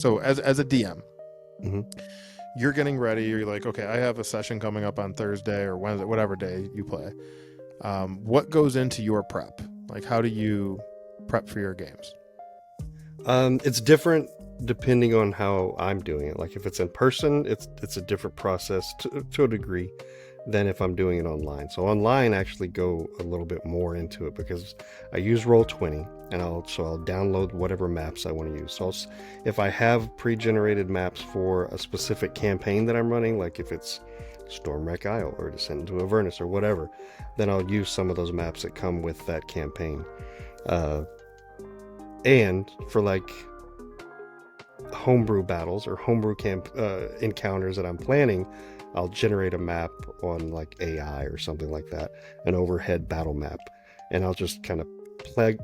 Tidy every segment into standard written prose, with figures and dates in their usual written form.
So as a DM, Hmm. you're getting ready. You're like, okay, I have a session coming up on Thursday or Wednesday, whatever day you play. What goes into your prep? Like, how do you prep for your games? It's different depending on how I'm doing it. Like if it's in person, it's a different process to a degree than if I'm doing it online. So online, I actually go a little bit more into it because I use Roll20, and I'll download whatever maps I want to use. If I have pre-generated maps for a specific campaign that I'm running, like if it's Stormwreck Isle or Descent into Avernus or whatever, then I'll use some of those maps that come with that campaign. Uh, and for like homebrew battles or homebrew camp encounters that I'm planning, I'll generate a map on like AI or something like that, an overhead battle map, and I'll just kind of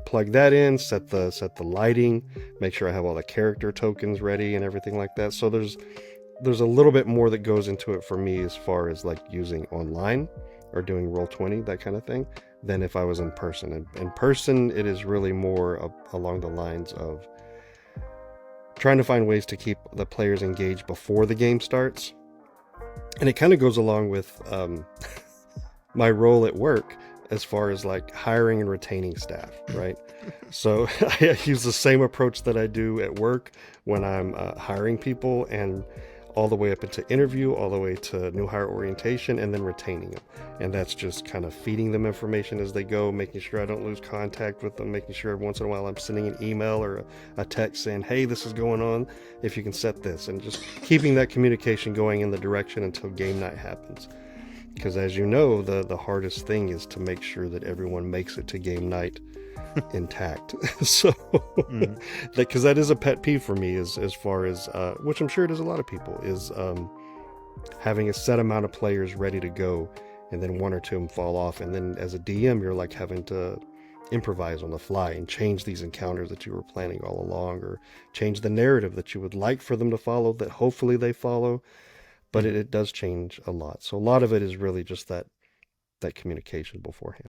plug that in, set the lighting, make sure I have all the character tokens ready and everything like that. So there's a little bit more that goes into it for me as far as like using online or doing Roll20, that kind of thing, than if I was in person. And in person, it is really more along the lines of trying to find ways to keep the players engaged before the game starts. And it kind of goes along with my role at work as far as like hiring and retaining staff, right? So I use the same approach that I do at work when I'm hiring people, and all the way up into interview, all the way to new hire orientation, and then retaining them. And that's just kind of feeding them information as they go, making sure I don't lose contact with them, making sure every once in a while I'm sending an email or a text saying, hey, this is going on, if you can set this, and just keeping that communication going in the direction until game night happens. Because as you know, the hardest thing is to make sure that everyone makes it to game night intact. So Mhm. because that is a pet peeve for me, as far as which I'm sure it is a lot of people, is having a set amount of players ready to go, and then one or two of them fall off, and then as a DM you're like having to improvise on the fly and change these encounters that you were planning all along, or change the narrative that you would like for them to follow, that hopefully they follow. But Mhm. it does change a lot, so a lot of it is really just that communication beforehand.